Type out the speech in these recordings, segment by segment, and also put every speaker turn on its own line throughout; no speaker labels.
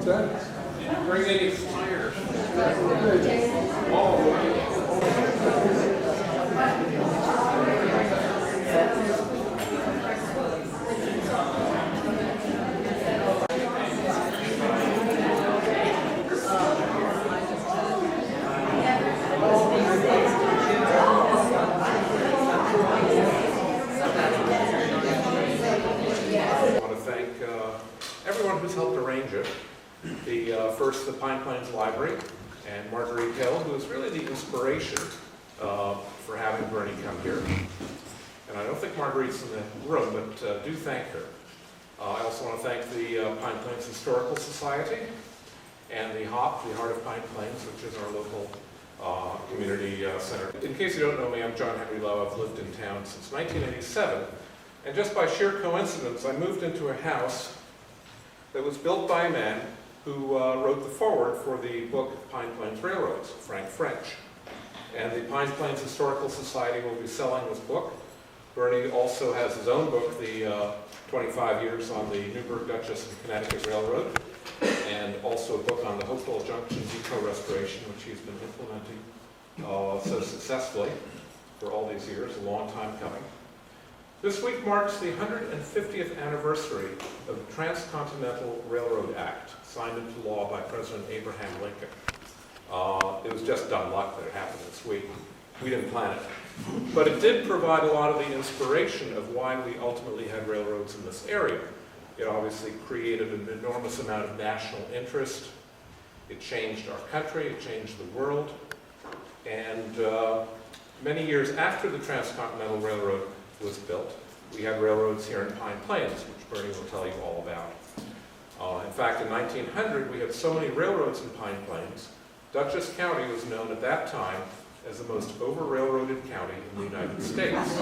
Thanks.
Bring any flyers. I want to thank everyone who's helped arrange it. First, the Pine Plains Library and Marguerite Hill, who is really the inspiration for having Bernie come here. And I don't think Marguerite's in the room, but do thank her. I also want to thank the Pine Plains Historical Society and the HOP, the Heart of Pine Plains, which is our local community center. In case you don't know me, I'm John Henry Lowe. I've lived in town since 1987. And just by sheer coincidence, I moved into a house that was built by a man who wrote the foreword for the book Pine Plains Railroads, Frank French. And the Pine Plains Historical Society will be selling this book. Bernie also has his own book, the 25 years on the Newburgh, Dutchess, and Connecticut Railroad, and also a book on the Hopewell Junction depot restoration, which he's been implementing so successfully for all these years, a long time coming. This week marks the 150th anniversary of the Transcontinental Railroad Act, signed into law by President Abraham Lincoln. It was just dumb luck that it happened this week. We didn't plan it. But it did provide a lot of the inspiration of why we ultimately had railroads in this area. It obviously created an enormous amount of national interest. It changed our country, it changed the world. And many years after the Transcontinental Railroad was built, we had railroads here in Pine Plains, which Bernie will tell you all about. In fact, in 1900, we had so many railroads in Pine Plains, Dutchess County was known at that time as the most over-railroaded county in the United States.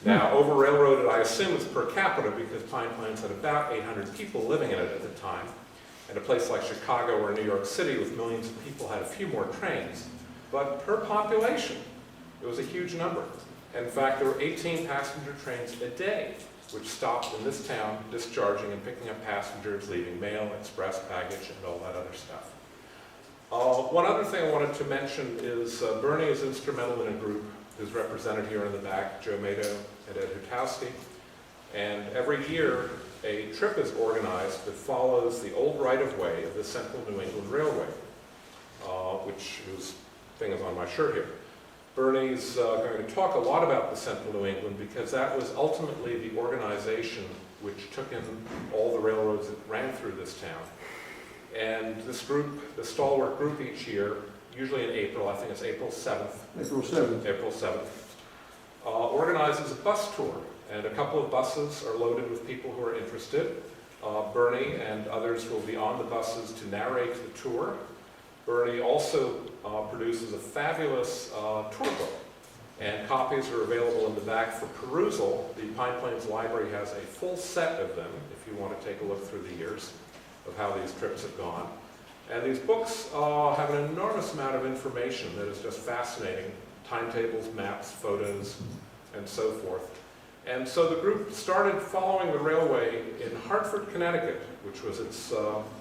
Now, over-railroaded, I assume, is per capita because Pine Plains had about 800 people living in it at the time, and a place like Chicago or New York City with millions of people had a few more trains. But per population, it was a huge number. In fact, there were 18 passenger trains a day which stopped in this town, discharging and picking up passengers, leaving mail, express baggage, and all that other stuff. One other thing I wanted to mention is Bernie is instrumental in a group who's represented here in the back, Joe Mado and Ed Hutowski. And every year, a trip is organized that follows the old right-of-way of the Central New England Railway, which thing is on my shirt here. Bernie's going to talk a lot about the Central New England because that was ultimately the organization which took in all the railroads that ran through this town. And this group, the stalwart group each year, usually in April, I think it's April 7th.
April 7th.
April 7th, organizes a bus tour. And a couple of buses are loaded with people who are interested. Bernie and others will be on the buses to narrate the tour. Bernie also produces a fabulous tour book, and copies are available in the back for perusal. The Pine Plains Library has a full set of them, if you want to take a look through the years of how these trips have gone. And these books have an enormous amount of information that is just fascinating, timetables, maps, photos, and so forth. And so the group started following the railway in Hartford, Connecticut, which was its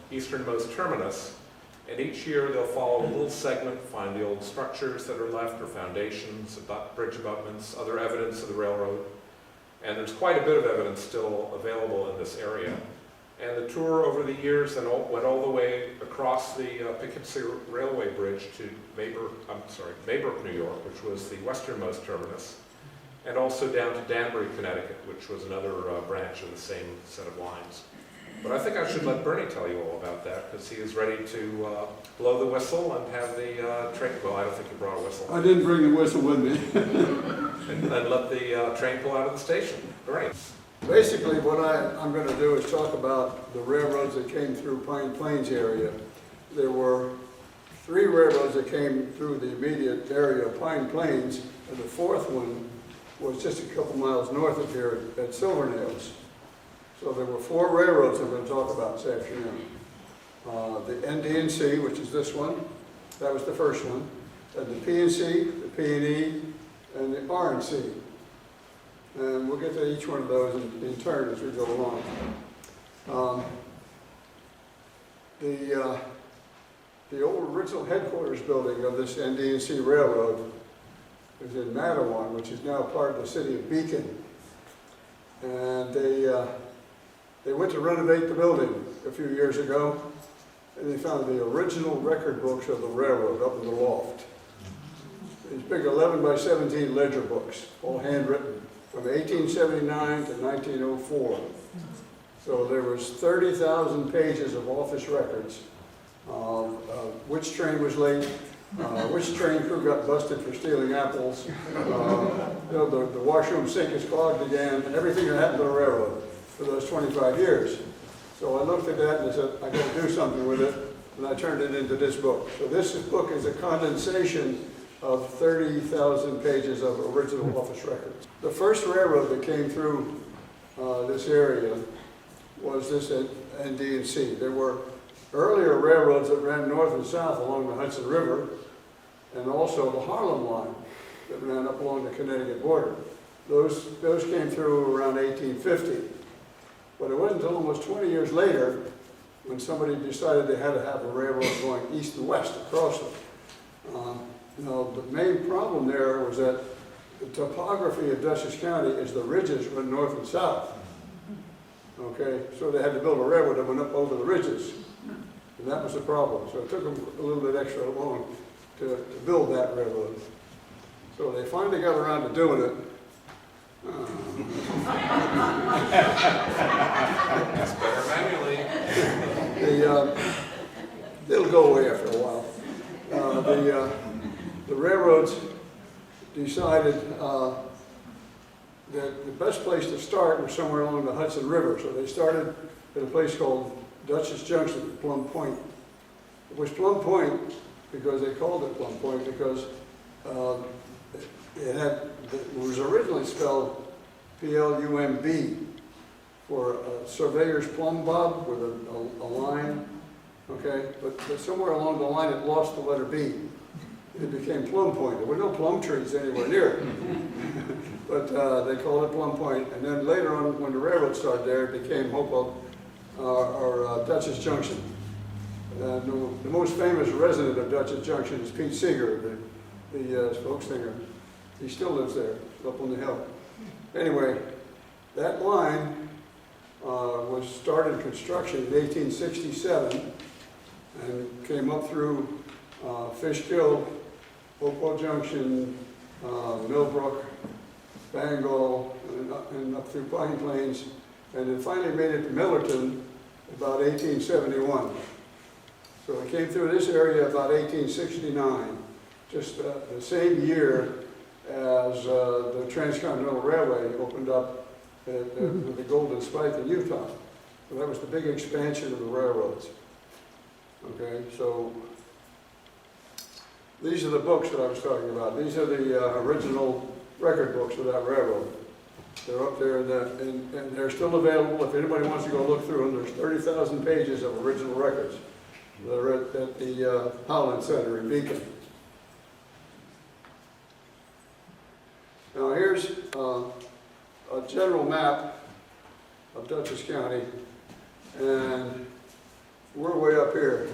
easternmost terminus. And each year they'll follow a little segment, find the old structures that are left, or foundations, bridge abutments, other evidence of the railroad. And there's quite a bit of evidence still available in this area. And the tour over the years then went all the way across the Poughkeepsie Railway Bridge to Millbrook, New York, which was the westernmost terminus, and also down to Danbury, Connecticut, which was another branch of the same set of lines. But I think I should let Bernie tell you all about that, because he is ready to blow the whistle and have the train. Well, I don't think you brought a whistle.
I didn't bring the whistle with me.
and let the train pull out of the station. Bernie.
Basically, what I'm going to do is talk about the railroads that came through Pine Plains area. There were 3 railroads that came through the immediate area of Pine Plains, and the 4th one was just a couple miles north of here at Silvernails. So there were 4 railroads I'm going to talk about this afternoon. The ND&C, which is this one, that was the first one. Then the P&C, the P&E, and the R&C. And we'll get to each one of those in turn as we go along. The old original headquarters building of this ND&C Railroad is in Mattawan, which is now part of the city of Beacon. And they went to renovate the building a few years ago, and they found the original record books of the railroad up in the loft. These big 11 by 17 ledger books, all handwritten, from 1879 to 1904. So there was 30,000 pages of office records. Which train was late, which train crew got busted for stealing apples, the washroom sink is clogged again, and everything that happened to the railroad for those 25 years. So I looked at that and I said, I got to do something with it, and I turned it into this book. So this book is a condensation of 30,000 pages of original office records. The first railroad that came through this area was this ND&C. There were earlier railroads that ran north and south along the Hudson River, and also the Harlem line that ran up along the Connecticut border. Those came through around 1850. But it wasn't until almost 20 years later when somebody decided they had to have a railroad going east and west across them. The main problem there was that the topography of Dutchess County is the ridges run north and south. Okay, so they had to build a railroad that went up over the ridges. And that was the problem. So it took them a little bit extra long to build that railroad. So they finally got around to doing it.
That's better manually.
It'll go away after a while. The railroads decided that the best place to start was somewhere along the Hudson River. So they started at a place called Dutchess Junction, Plum Point. It was Plum Point because they called it Plum Point because it was originally spelled P-L-U-M-B for surveyor's plumb bob with a line, okay? But somewhere along the line it lost the letter B. It became Plum Point. There were no plum trees anywhere near it. But they called it Plum Point. And then later on, when the railroad started there, it became Hopewell or Dutchess Junction. The most famous resident of Dutchess Junction is Pete Seeger, the folk singer. He still lives there, up on the hill. Anyway, that line was started construction in 1867 and came up through Fishkill, Hopewell Junction, Millbrook, Bangor, and up through Pine Plains, and it finally made it to Millerton about 1871. So it came through this area about 1869, just the same year as the Transcontinental Railway opened up with the Golden Spike in Utah. So that was the big expansion of the railroads. Okay, so these are the books that I was talking about. These are the original record books of that railroad. They're up there and they're still available. If anybody wants to go look through them, there's 30,000 pages of original records that are at the Howland Center in Beacon. Now here's a general map of Dutchess County, and we're way up here.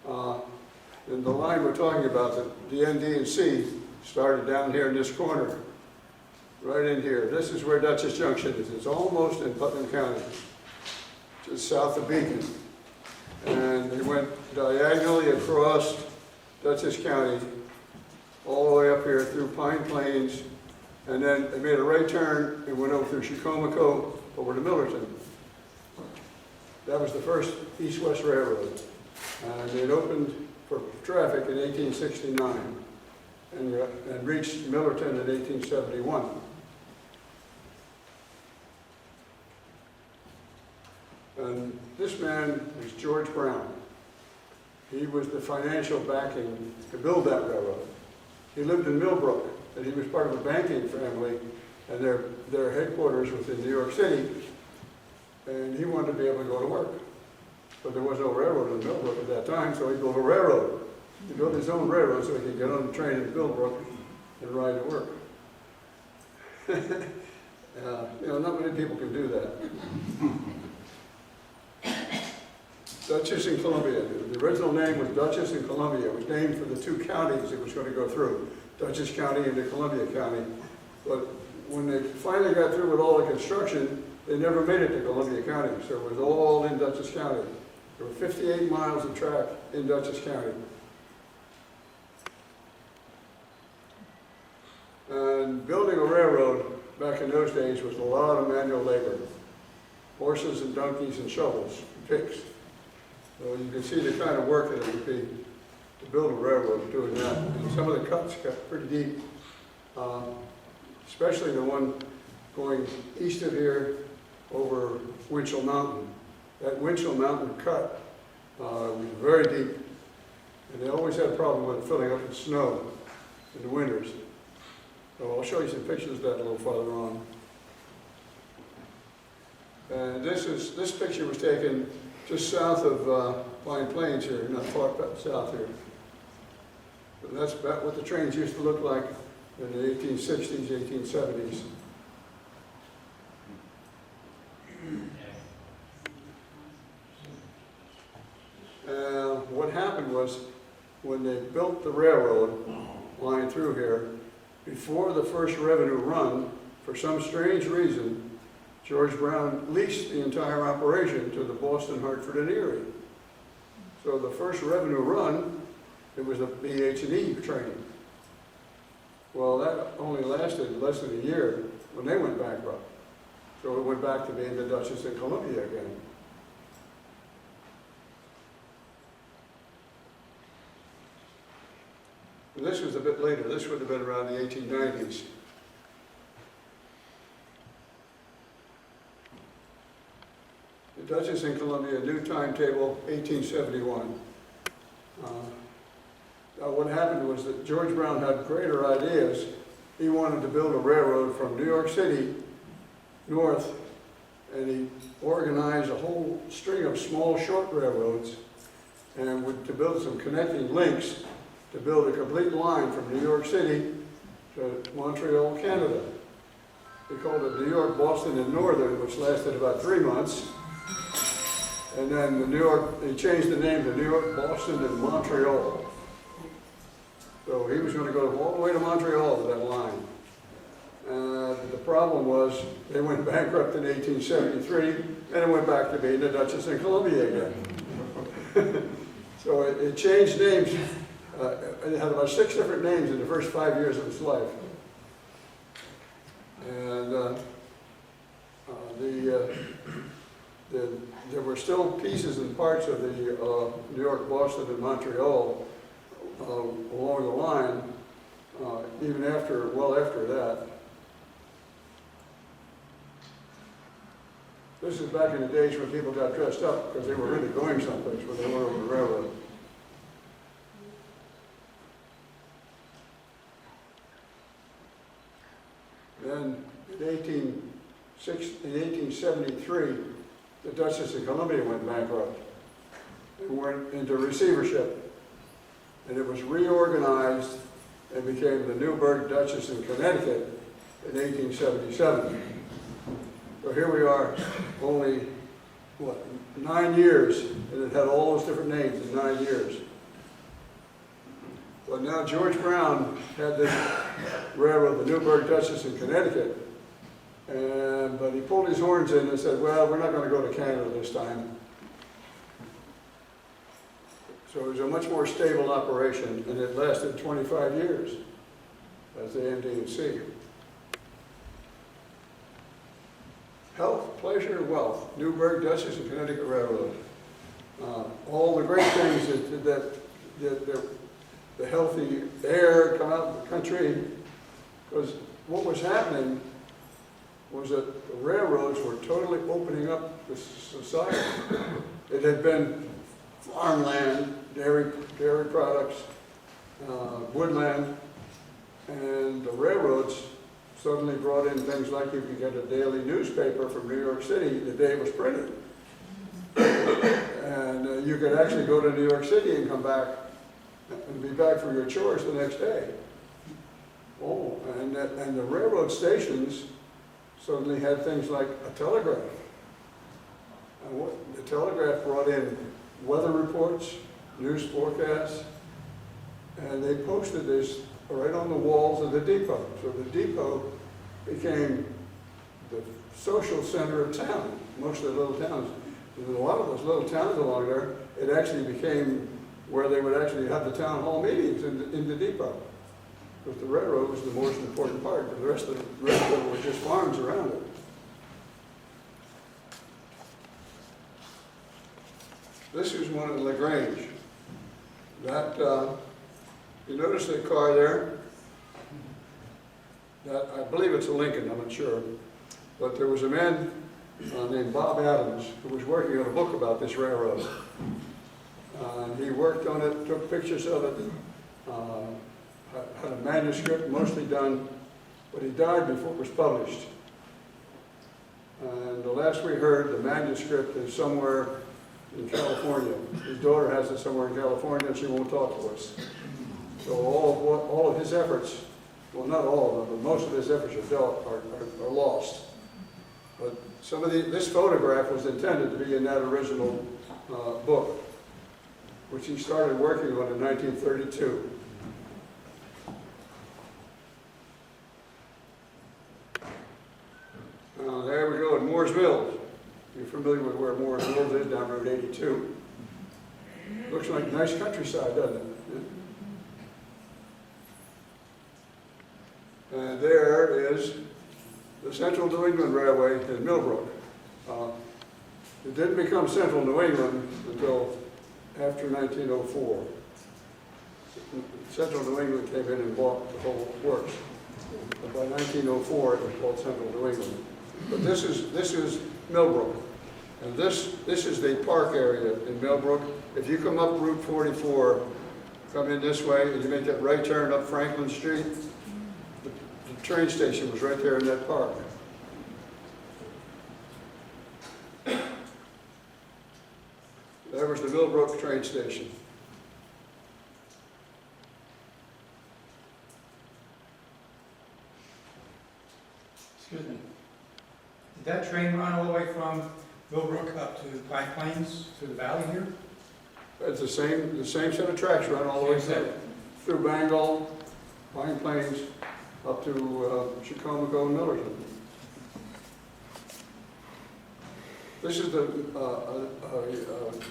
And the line we're talking about, the ND&C, started down here in this corner, right in here. This is where Dutchess Junction is. It's almost in Putnam County, just south of Beacon. And they went diagonally across Dutchess County, all the way up here through Pine Plains, and then they made a right turn and went over through Chicomico over to Millerton. That was the first east-west railroad. And it opened for traffic in 1869 and reached Millerton in 1871. And this man was George Brown. He was the financial backing to build that railroad. He lived in Millbrook, and he was part of a banking family, and their headquarters was in New York City, and he wanted to be able to go to work. But there was no railroad in Millbrook at that time, so he built a railroad. He built his own railroad so he could get on the train in Millbrook and ride to work. Not many people can do that. Dutchess and Columbia. The original name was Dutchess and Columbia. It was named for the two counties it was going to go through, Dutchess County and the Columbia County. But when they finally got through with all the construction, they never made it to Columbia County, so it was all in Dutchess County. There were 58 miles of track in Dutchess County. And building a railroad back in those days was a lot of manual labor. Horses and donkeys and shovels, picks. So you can see the kind of work that it would be to build a railroad doing that. And some of the cuts got pretty deep, especially the one going east of here over Winchell Mountain. That Winchell Mountain cut was very deep, and they always had a problem with it filling up with snow in the winters. So I'll show you some pictures of that a little farther on. And this picture was taken just south of Pine Plains here, not far south here. But that's about what the trains used to look like in the 1860s, 1870s. What happened was, when they built the railroad line through here, before the first revenue run, for some strange reason, George Brown leased the entire operation to the Boston, Hartford, and Erie. So the first revenue run, it was a BH&E train. Well, that only lasted less than a year when they went bankrupt. So it went back to being the Dutchess and Columbia again. And this was a bit later. This would have been around the 1890s. The Dutchess and Columbia, new timetable, 1871. What happened was that George Brown had greater ideas. He wanted to build a railroad from New York City north, and he organized a whole string of small, short railroads, and to build some connecting links to build a complete line from New York City to Montreal, Canada. They called it New York, Boston, and Northern, which lasted about 3 months. And then they changed the name to New York, Boston, and Montreal. So he was going to go all the way to Montreal with that line. The problem was they went bankrupt in 1873, and it went back to being the Dutchess and Columbia again. So it changed names. It had about 6 different names in the first 5 years of its life. And there were still pieces and parts of the New York, Boston, and Montreal along the line, even well after that. This is back in the days when people got dressed up because they were really going someplace when they were over the railroad. Then in 1873, the Dutchess and Columbia went bankrupt. They went into receivership, and it was reorganized and became the Newburgh, Dutchess, and Connecticut in 1877. So here we are, only, 9 years, and it had all those different names in 9 years. But now George Brown had this railroad, the Newburgh, Dutchess, and Connecticut, but he pulled his horns in and said, well, we're not going to go to Canada this time. So it was a much more stable operation, and it lasted 25 years as the MD&C. Health, pleasure, wealth, Newburgh, Dutchess, and Connecticut Railroad. All the great things that the healthy air come out of the country, because what was happening was that the railroads were totally opening up the society. It had been farmland, dairy products, woodland, and the railroads suddenly brought in things like you could get a daily newspaper from New York City the day it was printed. And you could actually go to New York City and come back and be back for your chores the next day. Oh, and the railroad stations suddenly had things like a telegraph. And what the telegraph brought in weather reports, news forecasts, and they posted this right on the walls of the depot. So the depot became the social center of town, most of the little towns. And in a lot of those little towns along there, it actually became where they would actually have the town hall meetings in the depot. Because the railroad was the most important part, but the rest of it were just farms around it. This is one in LaGrange. That, you notice the car there? That, I believe it's a Lincoln, I'm not sure. But there was a man named Bob Adams who was working on a book about this railroad. And he worked on it, took pictures of it, had a manuscript mostly done, but he died before it was published. And the last we heard, the manuscript is somewhere in California. His daughter has it somewhere in California, and she won't talk to us. So all of his efforts, well, not all of them, but most of his efforts are lost. But some of this photograph was intended to be in that original book, which he started working on in 1932. There we go at Moore's Mills. You're familiar with where Moore's Mills is, down Route 82. Looks like nice countryside, doesn't it? Yeah. And there is the Central New England Railway in Millbrook. It didn't become Central New England until after 1904. Central New England came in and bought the whole works. But by 1904, it was called Central New England. But this is Millbrook. And this is the park area in Millbrook. If you come up Route 44, come in this way, and you make that right turn up Franklin Street, the train station was right there in that park. There was the Millbrook train station.
Excuse me. Did that train run all the way from Millbrook up to Pine Plains through the valley here?
It's the same set of tracks run all the way through Bangor, Pine Plains, up to Chicomago and Millerton. This is the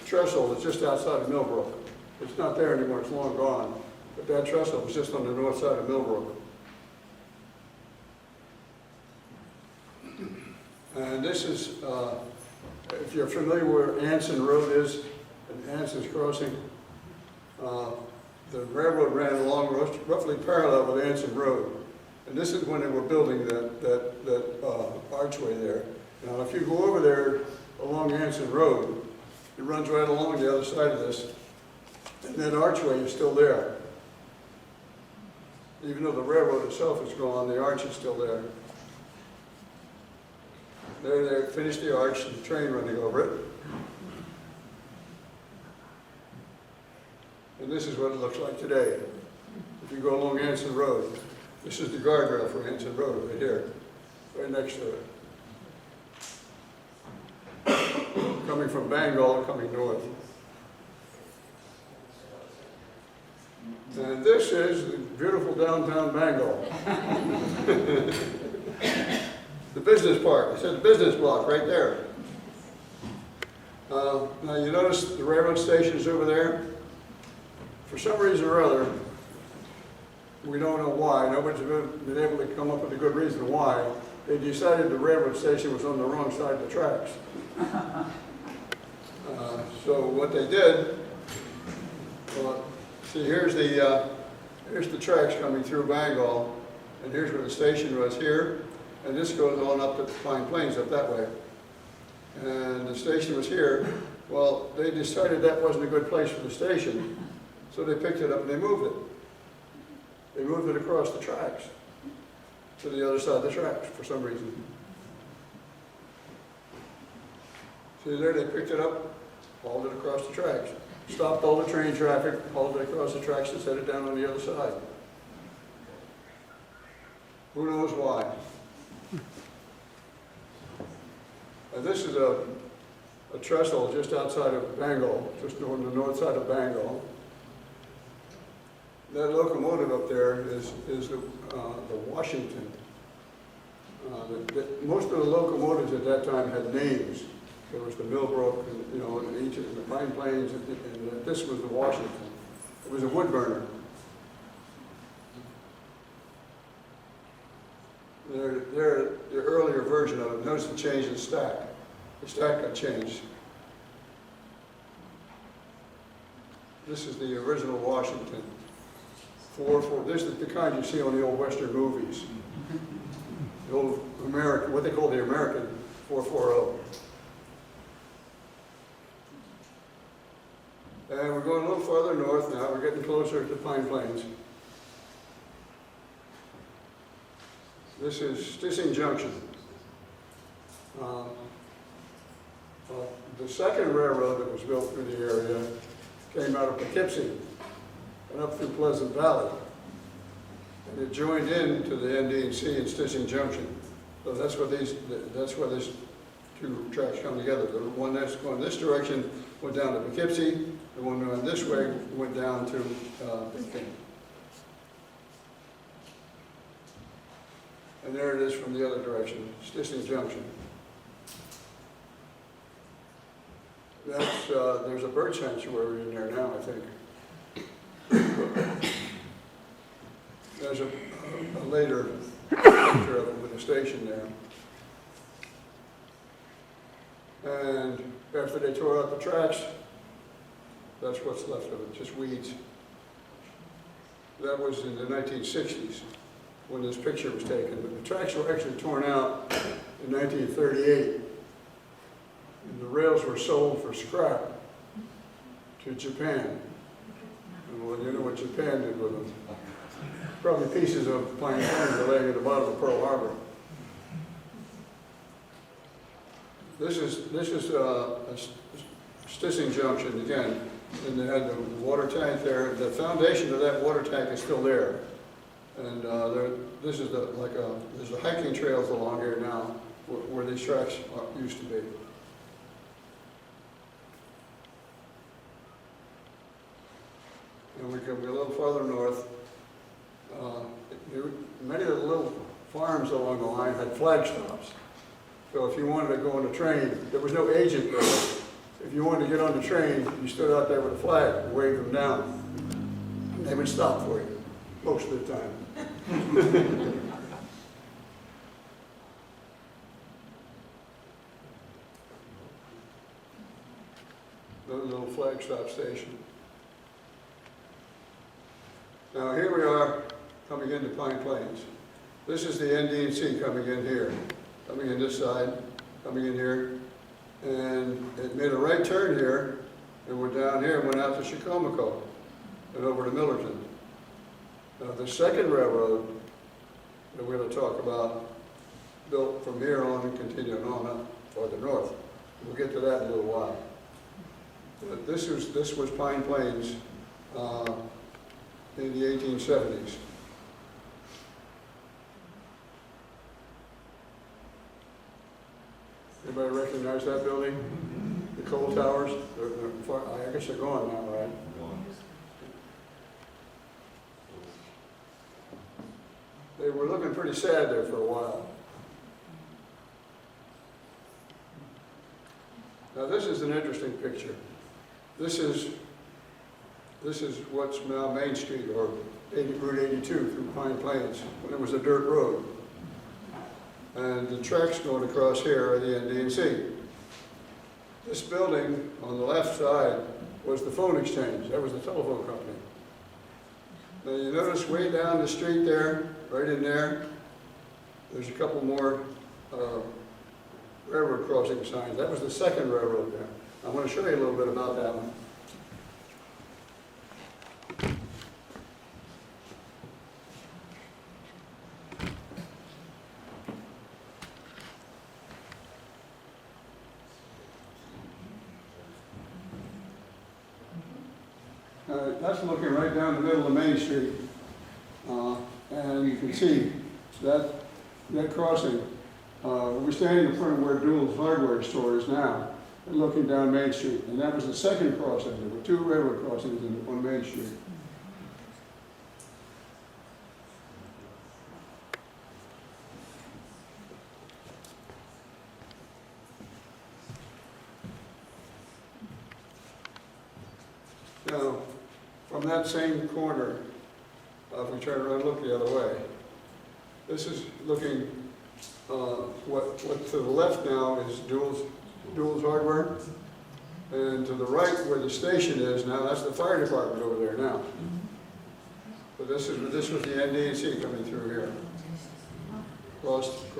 trestle that's just outside of Millbrook. It's not there anymore, it's long gone. But that trestle was just on the north side of Millbrook. And this is, if you're familiar where Anson Road is, and Anson's Crossing, the railroad ran along roughly parallel with Anson Road. And this is when they were building that archway there. Now, if you go over there along Anson Road, it runs right along the other side of this, and that archway is still there. Even though the railroad itself is gone, the arch is still there. There, they finished the arch and the train running over it. And this is what it looks like today. If you go along Anson Road, this is the guardrail for Anson Road right here, right next to it. Coming from Bangor, coming north. And this is the beautiful downtown Bangor. The business park, I said the business block right there. Now you notice the railroad station is over there. For some reason or other, we don't know why, nobody's been able to come up with a good reason why, they decided the railroad station was on the wrong side of the tracks. So what they did, see here's the tracks coming through Bangor, and here's where the station was here, and this goes on up to Pine Plains up that way. And the station was here. Well, they decided that wasn't a good place for the station, so they picked it up and they moved it. They moved it across the tracks to the other side of the tracks for some reason. See there, they picked it up, hauled it across the tracks, stopped all the train traffic, hauled it across the tracks and set it down on the other side. Who knows why? This is a trestle just outside of Bangor, just on the north side of Bangor. That locomotive up there is the Washington. Most of the locomotives at that time had names. There was the Millbrook, and, you know, and each of the Pine Plains, and this was the Washington. It was a wood burner. They're the earlier version of it. Notice the change in stack. The stack got changed. This is the original Washington. This is the kind you see on the old Western movies. The old American, what they call the American 440. And we're going a little farther north now. We're getting closer to Pine Plains. This is Stissing Junction. The second railroad that was built through the area came out of Poughkeepsie and up through Pleasant Valley. And it joined in to the ND&C in Stissing Junction. So that's where these two tracks come together. The one that's going this direction went down to Poughkeepsie. The one going this way went down to Beacon. And there it is from the other direction, Stissing Junction. That's, there's a bird sanctuary in there now, I think. There's a later picture of it with a station there. And after they tore out the tracks, that's what's left of it, just weeds. That was in the 1960s when this picture was taken, but the tracks were actually torn out in 1938. And the rails were sold for scrap to Japan. And well, you know what Japan did with them. Probably pieces of Pine Plains are laying at the bottom of Pearl Harbor. This is Stissing Junction again, and they had the water tank there. The foundation of that water tank is still there. And there's the hiking trails along here now where these tracks used to be. And we can be a little farther north. Many of the little farms along the line had flag stops. So if you wanted to go on a train, there was no agent there. If you wanted to get on the train, you stood out there with a flag and waved them down. And they would stop for you, most of the time. The little flag stop station. Now here we are coming into Pine Plains. This is the ND&C coming in here, coming in this side, coming in here, and it made a right turn here, and went down here and went out to Chicomico and over to Millerton. Now the second railroad that we're going to talk about, built from here on and continuing on up farther north. We'll get to that in a little while. But this was Pine Plains in the 1870s. Anybody recognize that building? The coal towers? I guess they're gone now, right? They were looking pretty sad there for a while. Now this is an interesting picture. This is what's now Main Street, or Route 82 through Pine Plains, when it was a dirt road. And the tracks going across here are the ND&C. This building on the left side was the phone exchange. That was the telephone company. Now you notice way down the street there, right in there, there's a couple more railroad crossing signs. That was the second railroad there. I want to show you a little bit about that one. That's looking right down the middle of Main Street. And you can see that crossing. We're standing in front of where Dual's hardware store is now. and looking down Main Street. And that was the second crossing. There were two railroad crossings on Main Street. Now, from that same corner, if we turn around and look the other way, this is looking, what to the left now is Duels Hardware, and to the right where the station is now, that's the fire department over there now. But this was the NDC coming through here.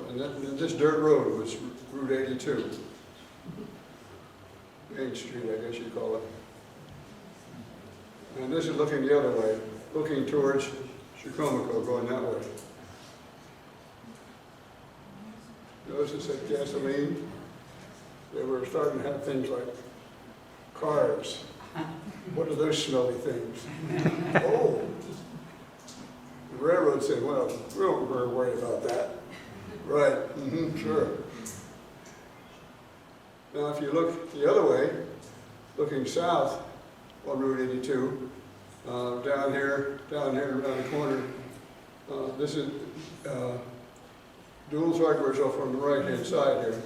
And this dirt road was Route 82. Main Street, I guess you'd call it. And this is looking the other way, looking towards Chicomico, going that way. Notice it said gasoline. They were starting to have things like cars. What are those smelly things? Oh! The railroad said, well, we don't very worry about that. Right, sure. Now if you look the other way, looking south on Route 82, down here around the corner, this is Duels Hardware's off on the right-hand side here.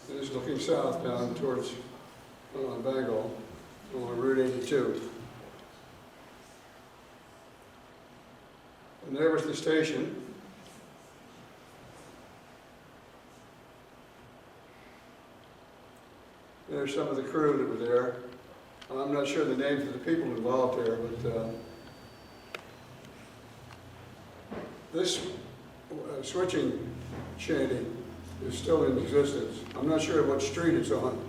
This is looking south down towards Bangor on Route 82. And there was the station. There's some of the crew that were there. I'm not sure the names of the people involved there, but this switching shanty is still in existence. I'm not sure what street it's on,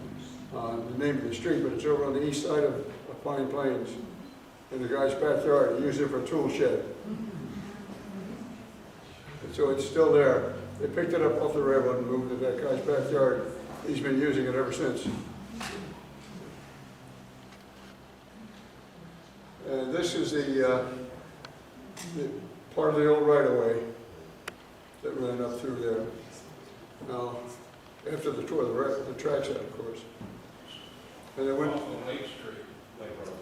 the name of the street, but it's over on the east side of Pine Plains in the guy's backyard. He used it for a tool shed. And so it's still there. They picked it up off the railroad and moved it to that guy's backyard. He's been using it ever since. And this is the part of the old right-of-way that ran up through there. Now, after the tour, the tracks out, of course. And it went
off of Lake Street, Lake Road.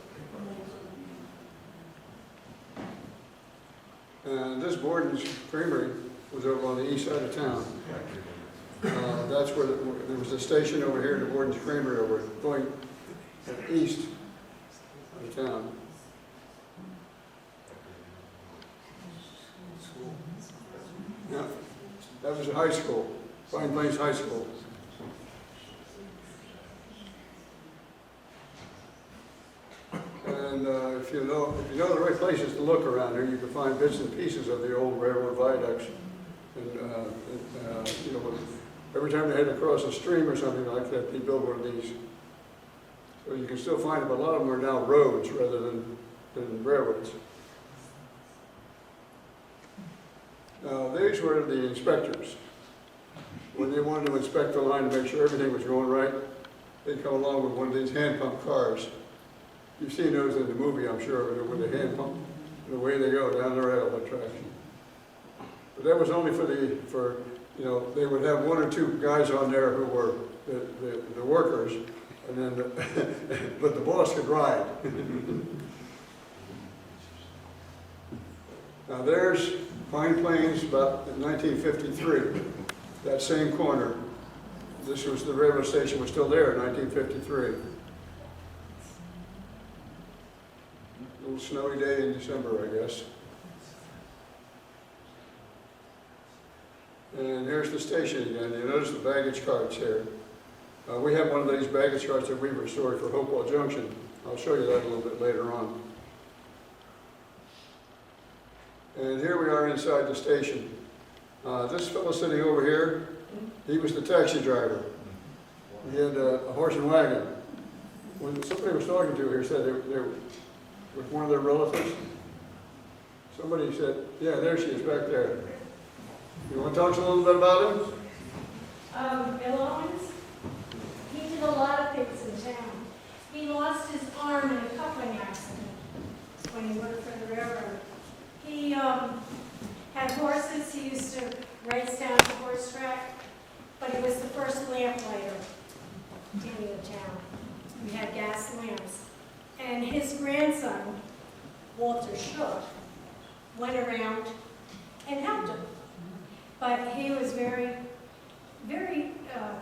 And this Borden's Creamery was over on the east side of town. That's where there was a station over here, the Borden's Creamery over going east of town. Yeah, that was a high school, Pine Plains High School. And if you know the right places to look around here, you can find bits and pieces of the old railroad viaducts. And you know, every time they had to cross a stream or something like that, they built one of these. So you can still find them, but a lot of them are now roads rather than railroads. Now, these were the inspectors. When they wanted to inspect the line to make sure everything was going right, they'd come along with one of these hand pump cars. You've seen those in the movie, I'm sure, with the hand pump, and away they go down the railroad tracks. But that was only for you know, they would have one or two guys on there who were the workers, and then, but the boss could ride. Now there's Pine Plains about 1953, that same corner. This was the railroad station was still there in 1953. A little snowy day in December, I guess. And here's the station again. You notice the baggage carts here. We have one of these baggage carts that we restored for Hopewell Junction. I'll show you that a little bit later on. And here we are inside the station. This fellow sitting over here, he was the taxi driver. He had a horse and wagon. When somebody was talking to here said they were with one of their relatives, somebody said, yeah, there she is back there. You want to talk to us a little bit about him?
Bill Owens, he did a lot of things in town. He lost his arm in a coupling accident when he worked for the railroad. He had horses. He used to race down the horse track, but he was the first lamplighter in the town. And his grandson, Walter Shook, went around and helped him. But he was very, very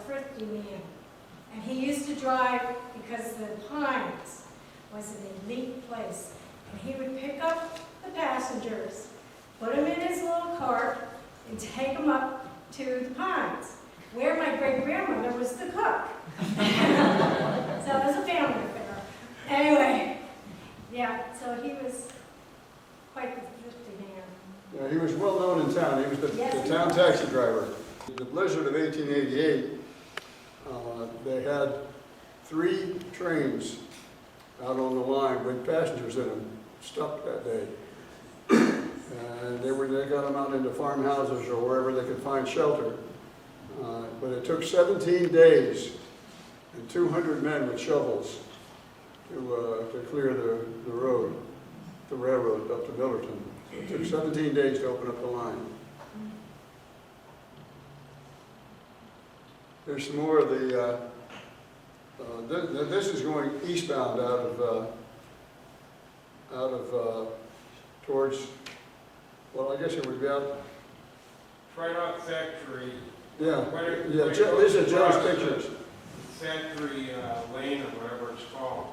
thrifty man. And he used to drive, because the Pines was an elite place, and he would pick up the passengers, put them in his little cart, and take them up to the Pines, where my great-grandmother was the cook. So it was a family affair. Anyway, yeah, so he was quite the thrifty man.
Yeah, he was well known in town. He was the
Yes, he
town
was.
taxi driver. The blizzard of 1888, they had 3 trains out on the line with passengers in them stuck that day. And they got them out into farmhouses or wherever they could find shelter. But it took 17 days and 200 men with shovels to clear the road, the railroad up to Millerton. So it took 17 days to open up the line. There's some more of the, this is going eastbound out of towards, well, I guess it would be out,
Right off Factory.
yeah, this is Joe's pictures.
Factory Lane or whatever it's called.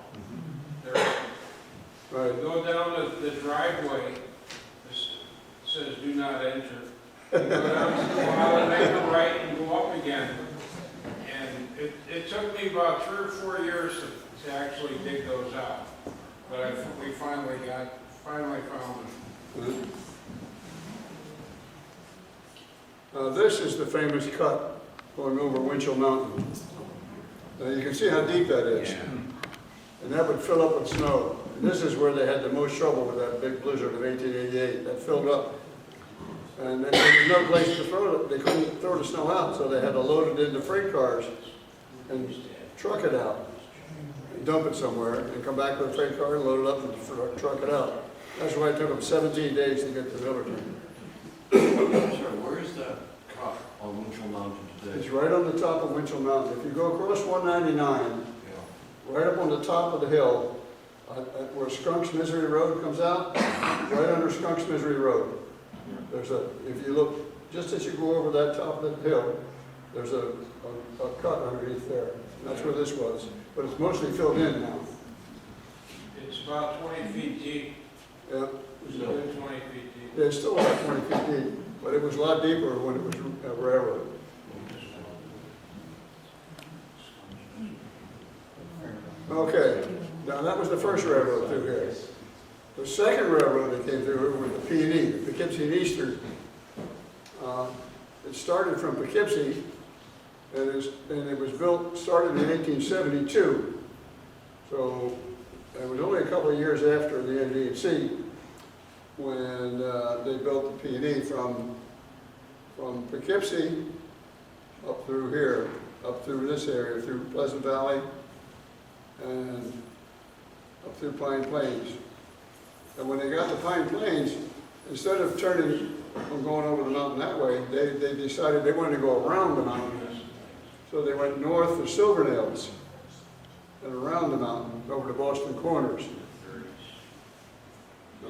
There,
Right,
you go down the driveway, it says do not enter. You go down to the mile and make a right and go up again. And it took me about 3 or 4 years to actually dig those out. But we finally found them.
this is the famous cut going over Winchell Mountain. Now you can see how deep that is. And that would fill up with snow. And this is where they had the most trouble with that big blizzard of 1888. That filled up. And then there was no place to throw it. They couldn't throw the snow out, so they had to load it into freight cars and truck it out. And dump it somewhere, and come back with a freight car and load it up and truck it out. That's why it took them 17 days to get to Millerton.
Sorry, where is that cut on Winchell Mountain today?
It's right on the top of Winchell Mountain. If you go across 199, right up on the top of the hill, where Skunk's Misery Road comes out, right under Skunk's Misery Road. There's if you look, just as you go over that top of the hill, there's a cut underneath there. And that's where this was. But it's mostly filled in now.
It's about 20 feet deep.
Yeah.
It's a good 20 feet deep.
Yeah, it's still about 20 feet deep, but it was a lot deeper when it was a railroad. Okay, now that was the first railroad through here. The second railroad that came through was the P&E, the Poughkeepsie and Eastern. It started from Poughkeepsie, and it was started in 1872. So it was only a couple of years after the NDC when they built the P&E from Poughkeepsie up through here, up through this area, through Pleasant Valley, and up through Pine Plains. And when they got to Pine Plains, instead of turning and going over the mountain that way, they decided they wanted to go around the mountain. So they went north of Silvernails and around the mountain over to Boston Corners.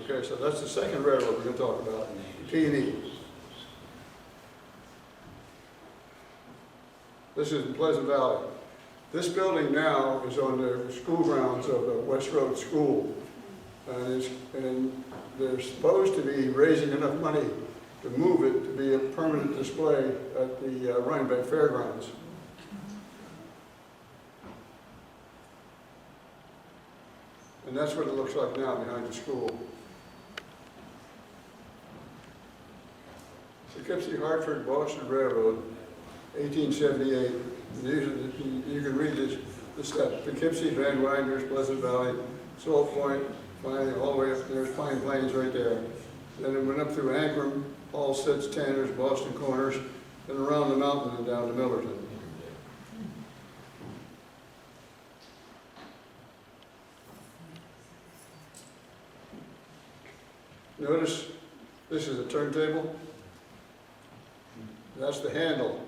Okay, so that's the second railroad we're going to talk about, P&E. This is in Pleasant Valley. This building now is on the school grounds of the West Road School. And they're supposed to be raising enough money to move it to be a permanent display at the Rhinebeck Fairgrounds. And that's what it looks like now behind the school. Poughkeepsie, Hartford, Boston Railroad, 1878. You can read the steps. Poughkeepsie, Van Wagner's, Pleasant Valley, Salt Point, finally all the way up there's Pine Plains right there. Then it went up through Ankrum, Halstead's, Tanner's, Boston Corners, and around the mountain and down to Millerton. Notice this is a turntable. That's the handle.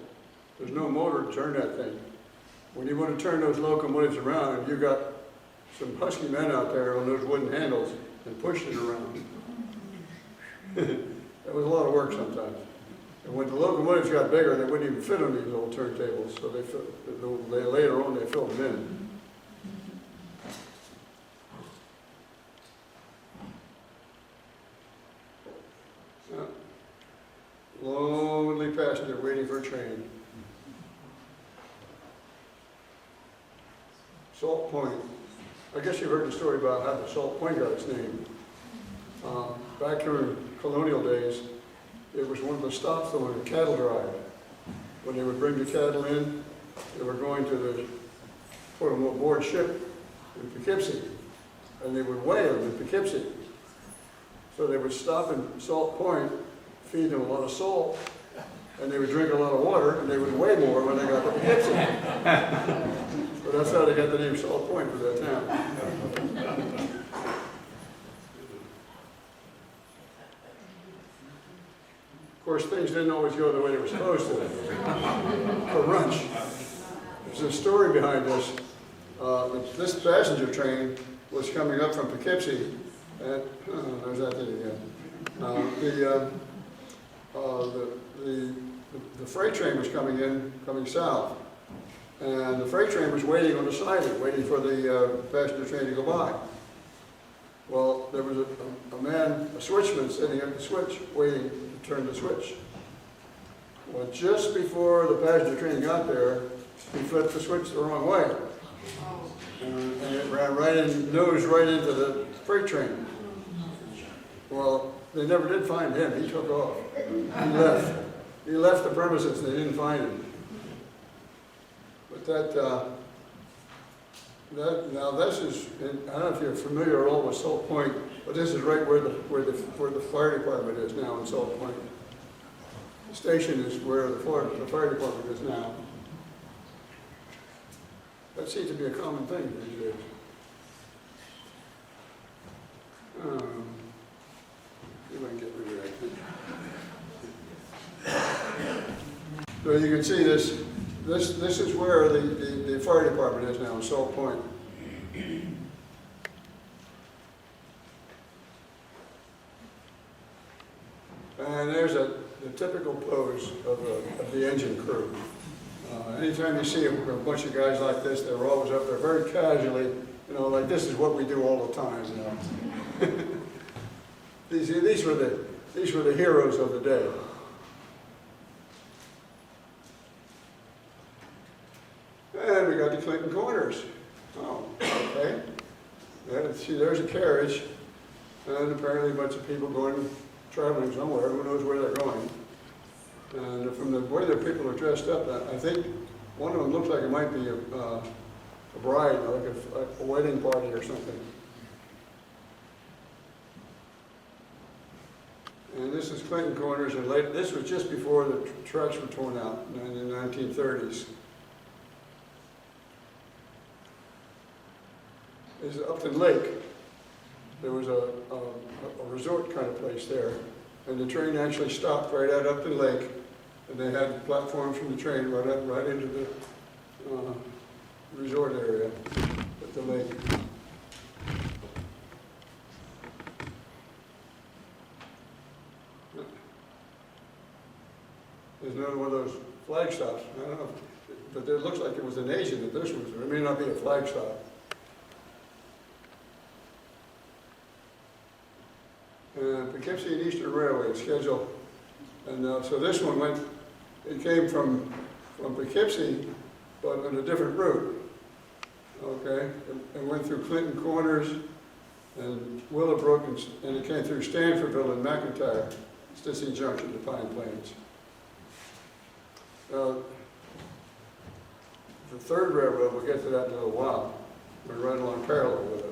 There's no motor to turn that thing. When you want to turn those locomotives around, you've got some husky men out there on those wooden handles and pushed it around. That was a lot of work sometimes. And when the locomotives got bigger, they wouldn't even fit on these old turntables, so later on they filled them in. Lonely passenger waiting for a train. Salt Point. I guess you've heard the story about how the Salt Point got its name. Back during colonial days, it was one of the stops on a cattle drive. When they would bring the cattle in, they were going to put them aboard ship in Poughkeepsie, and they would weigh them in Poughkeepsie. So they would stop in Salt Point, feed them a lot of salt, and they would drink a lot of water, and they would weigh more when they got to Poughkeepsie. So that's how they got the name Salt Point for that town. Of course, things didn't always go the way they were supposed to. For lunch, there's a story behind this. This passenger train was coming up from Poughkeepsie, and there's that thing again. The freight train was coming south, and the freight train was waiting on the siding, waiting for the passenger train to go by. Well, there was a man, a switchman, sitting at the switch, waiting to turn the switch. Well, just before the passenger train got there, he flipped the switch the wrong way. And it ran nosed right into the freight train. Well, they never did find him. He took off. He left. He left the premises and they didn't find him. But now this is, I don't know if you're familiar at all with Salt Point, but this is right where the fire department is now in Salt Point. The station is where the fire department is now. That seems to be a common thing these days. See if I can get rid of that. So you can see this is where the fire department is now in Salt Point. And there's the typical pose of the engine crew. Anytime you see a bunch of guys like this, they're always up there very casually, like this is what we do all the time, These were the heroes of the day. And we got the Clinton Corners. Oh, okay. See, there's a carriage, and apparently a bunch of people traveling somewhere. Who knows where they're going? And from the way the people are dressed up, I think one of them looks like it might be a bride, like a wedding party or something. And this is Clinton Corners, and this was just before the tracks were torn out in the 1930s. This is Upton Lake. There was a resort kind of place there, and the train actually stopped right at Upton Lake, and they had platforms from the train right into the resort area at the lake. There's another one of those flag stops. I don't know, but it looks like it was a nation that this was. It may not be a flag stop. Poughkeepsie and Eastern Railway schedule, and so this one came from Poughkeepsie, but on a different route. Okay, it went through Clinton Corners and Willowbrook, and it came through Stanfordville and McIntyre, Stissy Junction to Pine Plains. The third railroad, we'll get to that in a little while. We're right along parallel with it.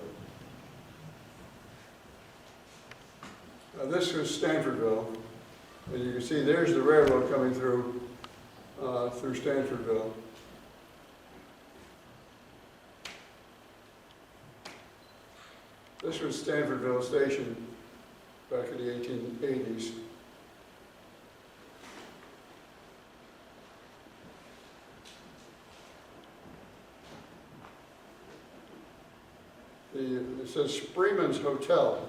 This is Stanfordville, and you can see there's the railroad coming through Stanfordville. This was Stanfordville Station back in the 1880s. it says Spreeman's Hotel.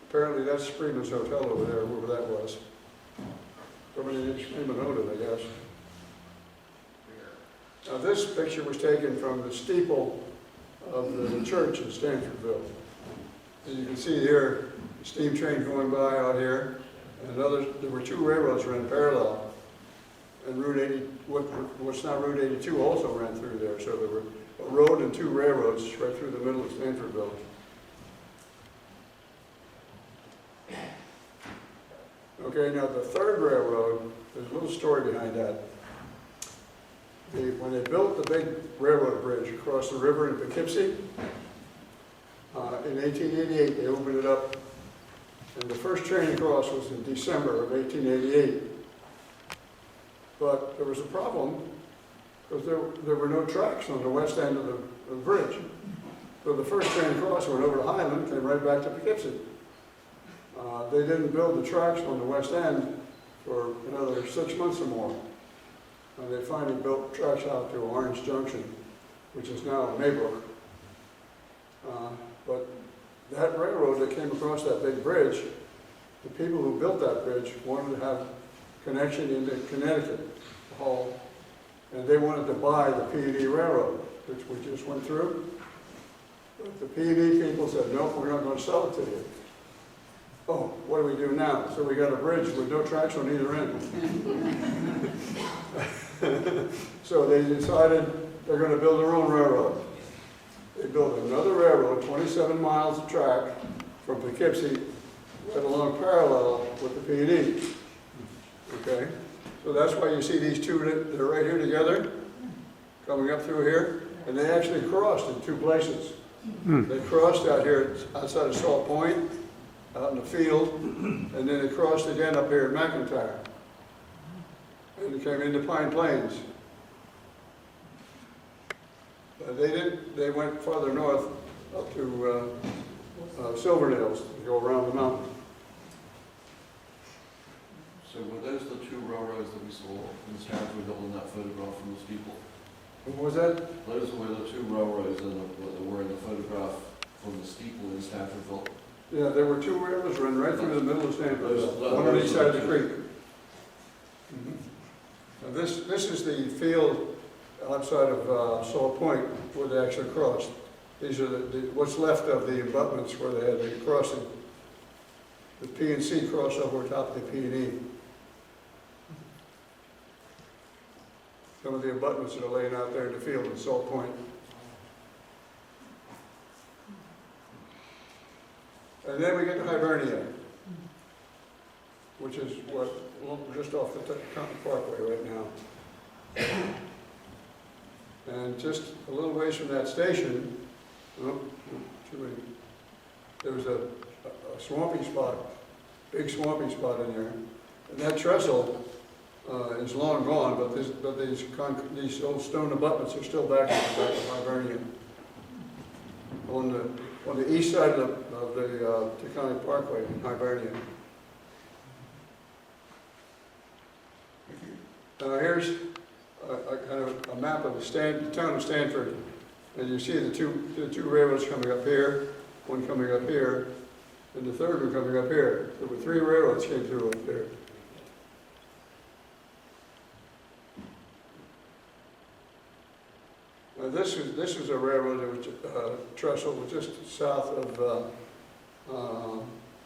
Apparently that's Spreeman's Hotel over there, whoever that was. Somebody named Spreeman owned it, I guess. Now this picture was taken from the steeple of the church in Stanfordville. And you can see here, the steam train going by out here, and there were two railroads ran parallel. And Route 80, what's now Route 82 also ran through there, so there were a road and two railroads right through the middle of Stanfordville. Okay, now the third railroad, there's a little story behind that. When they built the big railroad bridge across the river in Poughkeepsie, in 1888 they opened it up, and the first train across was in December of 1888. But there was a problem, because there were no tracks on the west end of the bridge. So the first train across went over to Highland, came right back to Poughkeepsie. They didn't build the tracks on the west end for another 6 months or more. And they finally built tracks out to Orange Junction, which is now Millbrook. But that railroad that came across that big bridge, the people who built that bridge wanted to have connection into Connecticut, Hull, and they wanted to buy the P&E Railroad, which we just went through. But the P&E people said, no, we're not going to sell it to you. Oh, what do we do now? So we got a bridge with no tracks on either end. So they decided they're going to build their own railroad. They built another railroad, 27 miles of track from Poughkeepsie, right along parallel with the P&E. Okay, so that's why you see these two that are right here together, coming up through here, and they actually crossed in two places. They crossed out here outside of Salt Point, out in the field, and then they crossed again up here in McIntyre. And they came into Pine Plains. They went farther north up to Silverdales to go around the mountain.
So were those the two railroads that we saw in Stanfordville in that photograph from the steeple?
What was that?
Those were the two railroads that were in the photograph from the steeple in Stanfordville?
Yeah, there were two railroads running right through the middle of Stanfordville,
Those-
one on each side of the
those-
creek. Now this is the field outside of Salt Point where they actually crossed. These are what's left of the abutments where they had the crossing. The P&C crossed over top of the P&E. Some of the abutments that are laying out there in the field in Salt Point. And then we get to Hibernia, which is just off the County Parkway right now. And just a little ways from that station, there was a swampy spot, big swampy spot in there. And that trestle is long gone, but these old stone abutments are still back in the back of Hibernia. On the east side of the Taconic Parkway in Hibernia. Here's a kind of a map of the town of Stanford, and you see the two railroads coming up here, one coming up here, and the third one coming up here. There were three railroads came through up there. This is a railroad that was trestle was just south of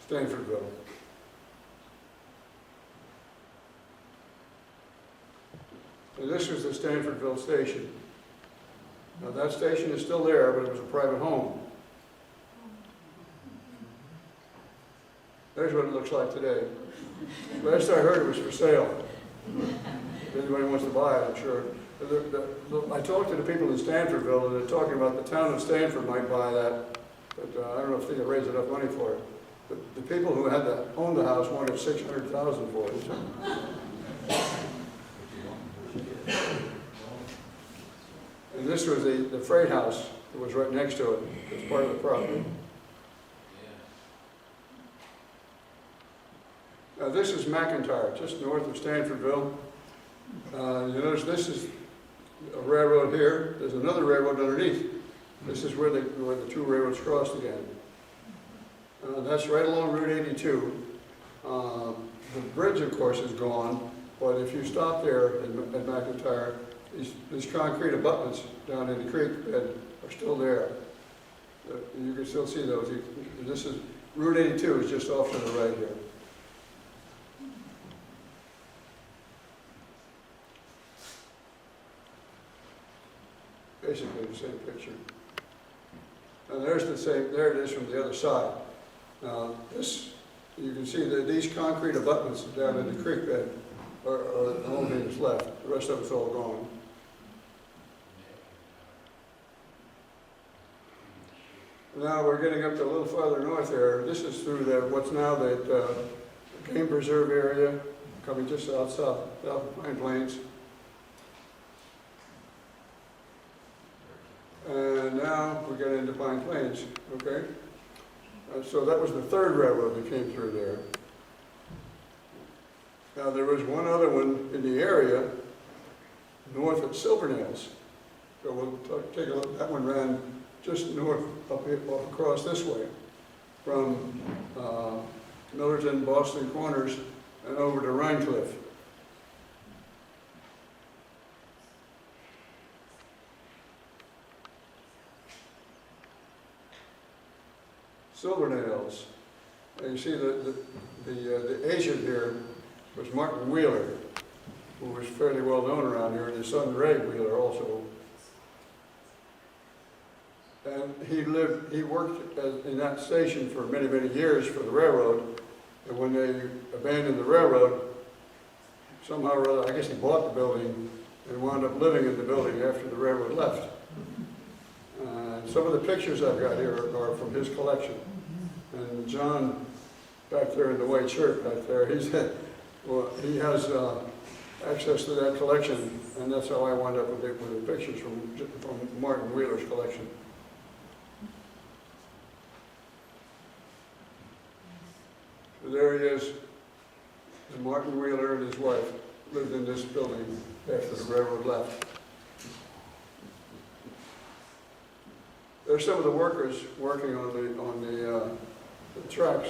Stanfordville. And this was the Stanfordville station. Now that station is still there, but it was a private home. There's what it looks like today. Last I heard it was for sale. If anybody wants to buy it, I'm sure. I talked to the people in Stanfordville, and they're talking about the town of Stanford might buy that, but I don't know if they could raise enough money for it. But the people who owned the house wanted $600,000 for it. And this was the freight house that was right next to it. It was part of the property. Now this is McIntyre, just north of Stanfordville. You notice this is a railroad here. There's another railroad underneath. This is where the two railroads crossed again. That's right along Route 82. The bridge, of course, is gone, but if you stop there at McIntyre, these concrete abutments down in the creek bed are still there. You can still see those. This is Route 82 is just off to the right here. Basically the same picture. And there's the same. There it is from the other side. Now this, you can see that these concrete abutments down in the creek bed are the only thing that's left. The rest of it's all gone. Now we're getting up to a little farther north there. This is through what's now that game preserve area, coming just south of Pine Plains. And now we get into Pine Plains, okay? So that was the third railroad that came through there. Now there was one other one in the area north of Silvernails. So we'll take a look. That one ran just north, up across this way, from Millerton, Boston Corners, and over to Rhinecliff. Silvernails. And you see the agent here was Martin Wheeler, who was fairly well known around here, and his son Ray Wheeler also. And he worked in that station for many, many years for the railroad. And when they abandoned the railroad, somehow or other, I guess he bought the building and wound up living in the building after the railroad left. Some of the pictures I've got here are from his collection. And John, back there in the white shirt back there, he has access to that collection, and that's how I wound up with the pictures from Martin Wheeler's collection. So there he is, and Martin Wheeler and his wife lived in this building after the railroad left. There's some of the workers working on the tracks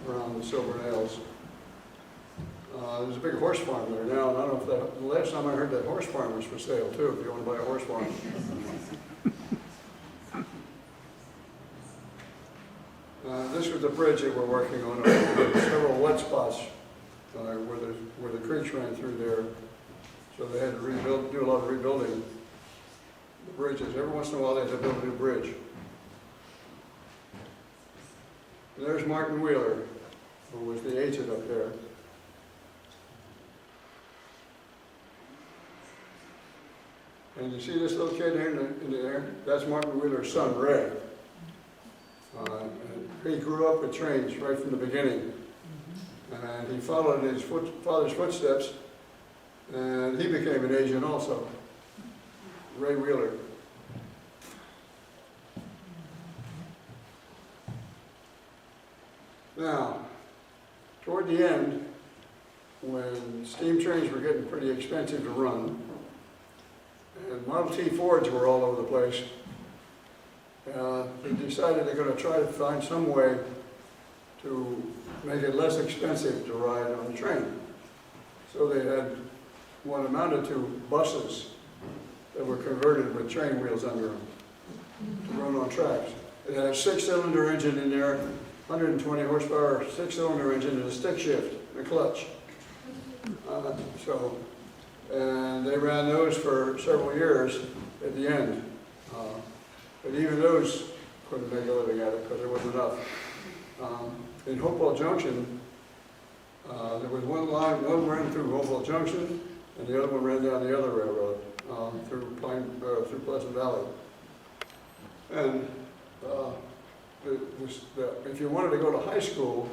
around the Silvernails. There's a big horse farm there now, and I don't know if the last time I heard that horse farm was for sale too, if you want to buy a horse farm. This was the bridge that we're working on. There were several wet spots where the creeks ran through there, so they had to do a lot of rebuilding the bridges. Every once in a while they had to build a new bridge. And there's Martin Wheeler, who was the agent up there. And you see this little kid here in there? That's Martin Wheeler's son, Ray. He grew up with trains right from the beginning. And he followed his father's footsteps, and he became an agent also, Ray Wheeler. Now, toward the end, when steam trains were getting pretty expensive to run, and Model T Fords were all over the place, they decided they're going to try to find some way to make it less expensive to ride on the train. So they had what amounted to buses that were converted with train wheels under them to run on tracks. It had a 6-cylinder engine in there, 120 horsepower 6-cylinder engine and a stick shift and a clutch. And they ran those for several years at the end. But even those couldn't make a living at it because there wasn't enough. In Hopewell Junction, there was one ran through Hopewell Junction, and the other one ran down the other railroad through Pleasant Valley. And if you wanted to go to high school,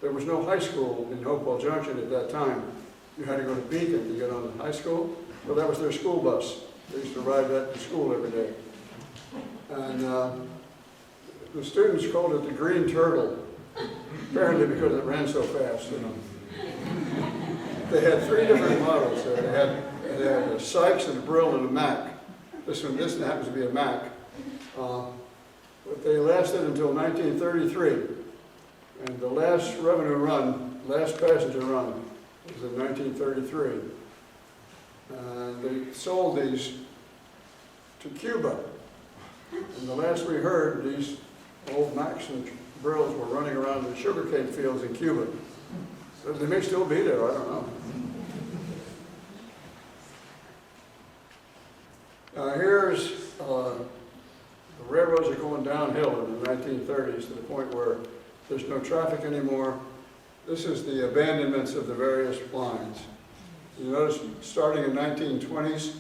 there was no high school in Hopewell Junction at that time. You had to go to Beacon to get on the high school. Well, that was their school bus. They used to ride that to school every day. And the students called it the Green Turtle, apparently because it ran so fast, you know. They had 3 different models there. They had a Sykes and a Brill and a Mack. This happens to be a Mack. they lasted until 1933. And the last revenue run, last passenger run, was in 1933. And they sold these to Cuba. And the last we heard, these old Macs and Brills were running around the sugarcane fields in Cuba. So they may still be there, I don't know. Here's the railroads are going downhill in the 1930s to the point where there's no traffic anymore. This is the abandonments of the various lines. You notice starting in 1920s,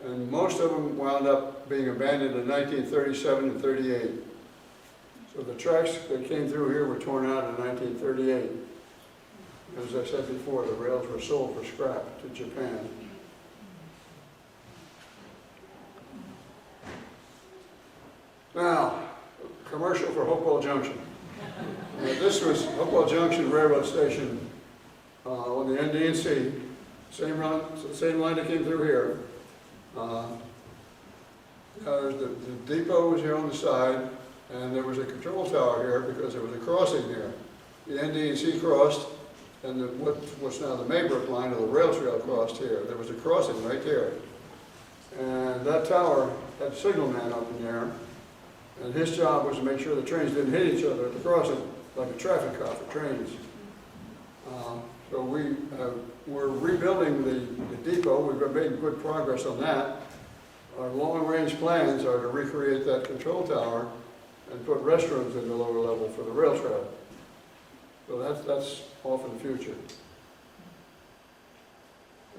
and most of them wound up being abandoned in 1937 and 38. So the tracks that came through here were torn out in 1938. As I said before, the rails were sold for scrap to Japan. Now, commercial for Hopewell Junction. This was Hopewell Junction Railroad Station on the ND&C, same line that came through here. The depot was here on the side, and there was a control tower here because there was a crossing here. The ND&C crossed, and what's now the Millbrook line of the rail trail crossed here. There was a crossing right there. And that tower had a signalman up in there, and his job was to make sure the trains didn't hit each other at the crossing, like a traffic cop for trains. So we're rebuilding the depot. We've been making good progress on that. Our long-range plans are to recreate that control tower and put restrooms in the lower level for the rail trail. So that's off in the future.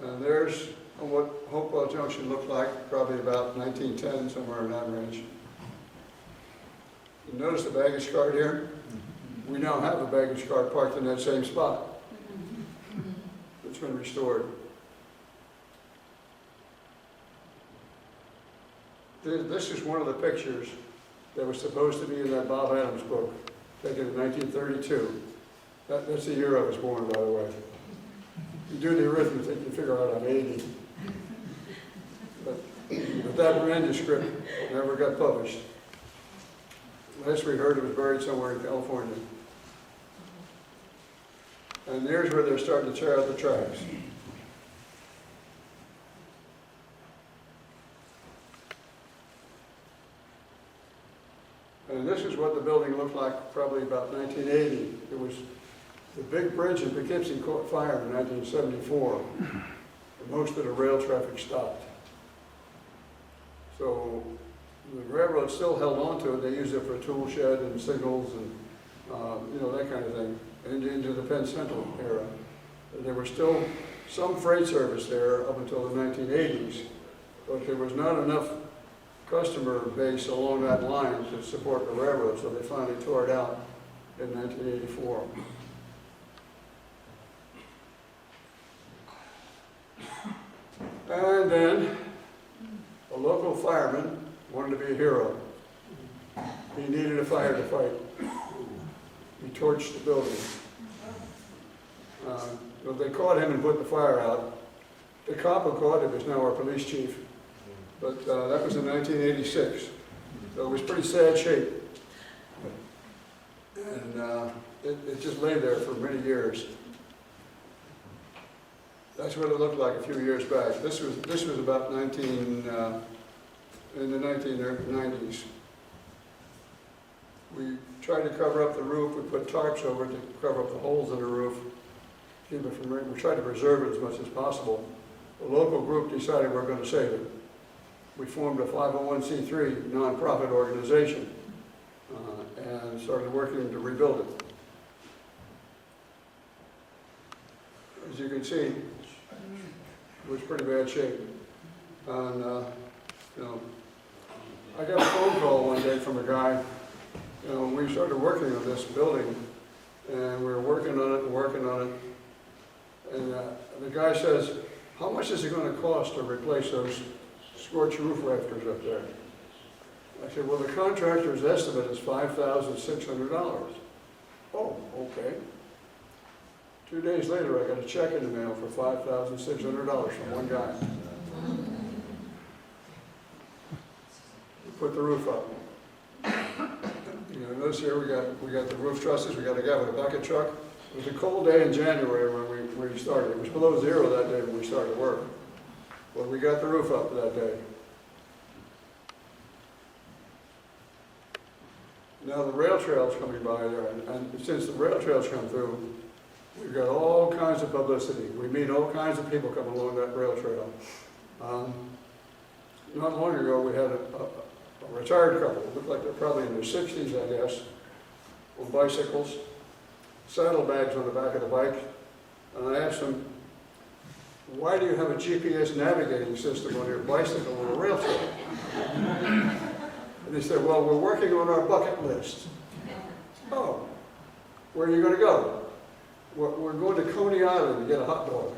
And there's what Hopewell Junction looked like, probably about 1910, somewhere in that range. You notice the baggage cart here? We now have a baggage cart parked in that same spot. It's been restored. This is one of the pictures that was supposed to be in that Bob Adams book, taken in 1932. That's the year I was born, by the way. You do the arithmetic, you figure out I'm 80. But that manuscript never got published. Last we heard, it was buried somewhere in California. And there's where they're starting to tear out the tracks. And this is what the building looked like probably about 1980. It was the big bridge in Poughkeepsie caught fire in 1974. And most of the rail traffic stopped. So the railroad still held on to it. They used it for a tool shed and signals and that kind of thing, into the Penn Central era. And there was still some freight service there up until the 1980s, but there was not enough customer base along that line to support the railroad, so they finally tore it out in 1984. And then a local fireman wanted to be a hero. He needed a fire to fight. He torched the building. So they caught him and put the fire out. The cop who caught him is now our police chief. But that was in 1986. So it was pretty sad shape. And it just lay there for many years. That's what it looked like a few years back. This was about in the 1990s. We tried to cover up the roof. We put tarps over it to cover up the holes in the roof. We tried to preserve it as much as possible. The local group decided we're going to save it. We formed a 501c3 nonprofit organization and started working to rebuild it. As you can see, it was pretty bad shape. And I got a phone call one day from a guy. We started working on this building, and we were working on it and working on it. And the guy says, "How much is it going to cost to replace those scorched roof rafters up there?" I said, "Well, the contractor's estimate is $5,600. "Oh, okay." 2 days later, I got a check in the mail for $5,600 from one guy. We put the roof up. You know, this year we got the roof trusses, we got a guy with a bucket truck. It was a cold day in January when we started. It was below zero that day when we started work. But we got the roof up that day. Now the rail trail's coming by there, and since the rail trail's come through, we've got all kinds of publicity. We meet all kinds of people coming along that rail trail. Not long ago, we had a retired couple, looked like they're probably in their 60s, I guess, on bicycles, saddlebags on the back of the bike, and I asked them, why do you have a GPS navigating system on your bicycle on a rail trail? And they said, well, we're working on our bucket list. Oh, where are you going to go? We're going to Coney Island to get a hot dog.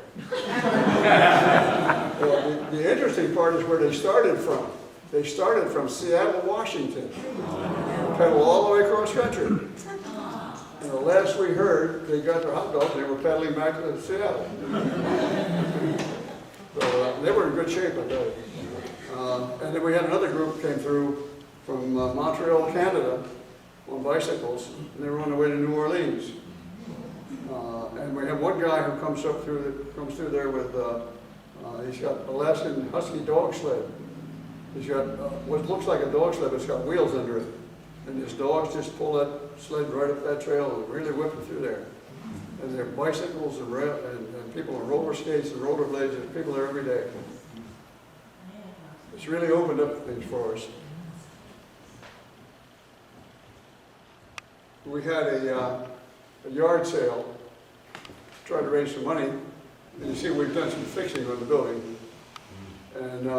Well, the interesting part is where they started from. They started from Seattle, Washington, pedaled all the way across country. And the last we heard, they got their hot dog and they were pedaling back to Seattle. So they were in good shape, I tell you. And then we had another group came through from Montreal, Canada, on bicycles, and they were on their way to New Orleans. And we have one guy who comes through there with, he's got Alaskan Husky dog sled. He's got what looks like a dog sled, but it's got wheels under it. And his dogs just pull that sled right up that trail and really whip it through there. And there are bicycles and people on roller skates and rollerblades, and people there every day. It's really opened up things for us. We had a yard sale, tried to raise some money, and you see we've done some fixing on the building. And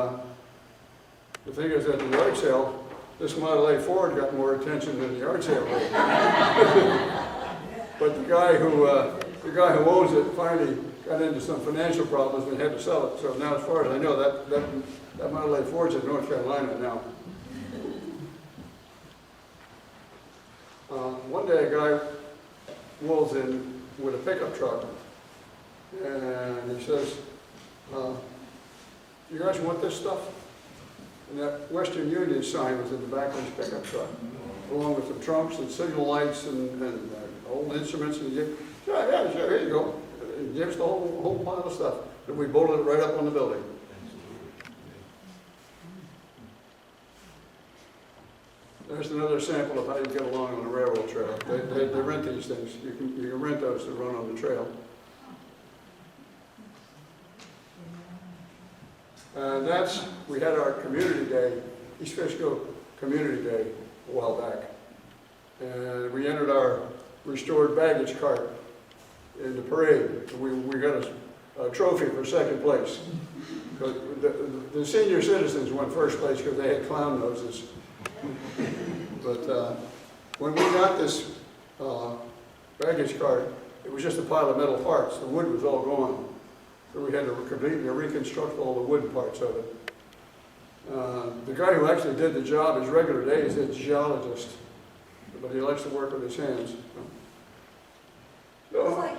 the thing is, at the yard sale, this Model A Ford got more attention than the yard sale did. But the guy who owns it finally got into some financial problems and had to sell it. So now, as far as I know, that Model A Ford's in North Carolina now. One day, a guy rolls in with a pickup truck, and he says, "You guys want this stuff?" And that Western Union sign was in the back of his pickup truck, along with some trunks and signal lights and old instruments. And he said, yeah, sure, here you go. He gives the whole pile of stuff. And we bolted it right up on the building. There's another sample of how you get along on a railroad trail. They rent these things. You can rent those to run on the trail. And we had our community day, East Fishkill Community Day a while back. And we entered our restored baggage cart in the parade. We got a trophy for second place. The senior citizens won first place because they had clown noses. But when we got this baggage cart, it was just a pile of metal parts. The wood was all gone. So we had to completely reconstruct all the wooden parts of it. The guy who actually did the job, his regular day, is a geologist, but he likes to work with his hands. So, I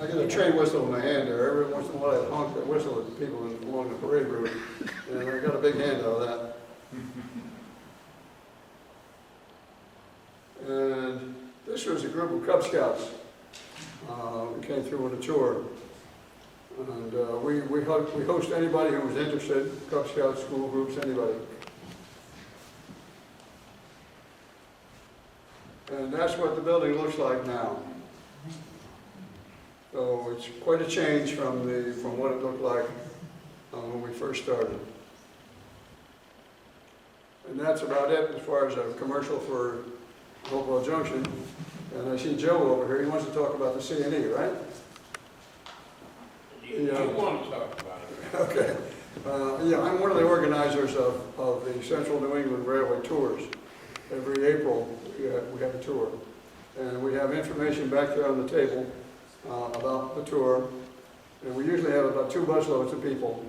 got a train whistle in my hand there. Every once in a while I honk that whistle at people along the parade route, and I got a big hand out of that. And this was a group of Cub Scouts. We came through on a tour. And we host anybody who was interested, Cub Scouts, school groups, anybody. And that's what the building looks like now. So it's quite a change from what it looked like when we first started. And that's about it as far as a commercial for Hopewell Junction. And I see Joe over here. He wants to talk about the C&E, right?
You want to talk about it.
Okay. Yeah, I'm one of the organizers of the Central New England Railway Tours. Every April, we have a tour. And we have information back there on the table about the tour. And we usually have about 2 busloads of people.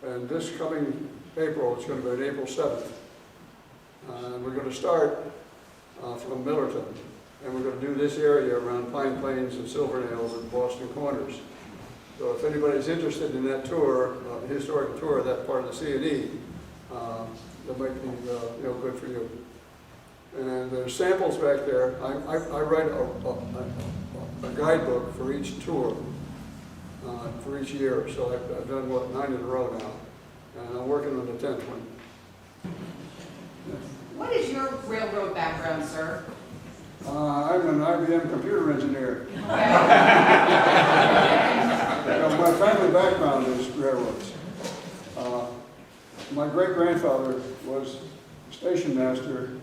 And this coming April, it's going to be on April 7th. And we're going to start from Millerton. And we're going to do this area around Pine Plains and Silvernails and Boston Corners. So if anybody's interested in that tour, historic tour of that part of the C&E, that might be good for you. And there's samples back there. I write a guidebook for each tour, for each year. So I've done, what, 9 in a row now. And I'm working on the 10th one.
What is your railroad background, sir?
I'm an IBM computer engineer.
Okay.
My family background is railroads. My great-grandfather was station master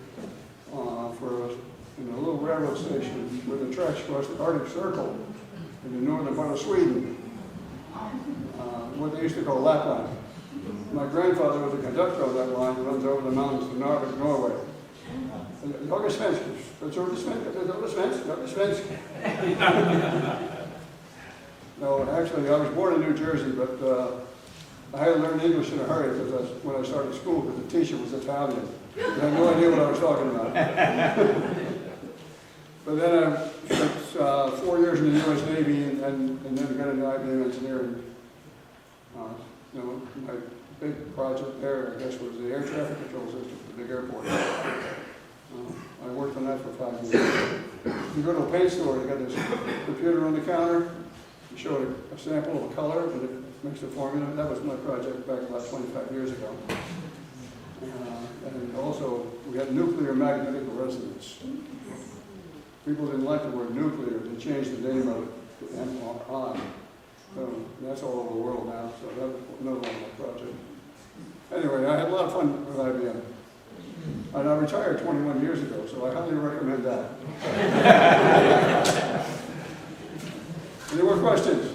in a little railroad station where the tracks crossed the Arctic Circle in the northern part of Sweden, what they used to call Lapland. My grandfather was a conductor on that line that runs over the mountains to Narvik, Norway. Jag svensk. Jag tror det svensk. No, actually, I was born in New Jersey, but I had to learn English in a hurry because when I started school, because the teacher was Italian. I had no idea what I was talking about. But then I spent 4 years in the U.S. Navy and then got into IBM engineering. My big project there, I guess, was the air traffic control system for the big airport. I worked on that for 5 years. You go to a paint store, you got this computer on the counter, you show a sample of a color, and it makes a formula. That was my project back about 25 years ago. And also, we had nuclear magnetic resonance. People didn't like the word nuclear, they changed the name of it to MRI. So that's all over the world now, so that was another one of my projects. Anyway, I had a lot of fun with IBM. And I retired 21 years ago, so I highly recommend that. Any more questions?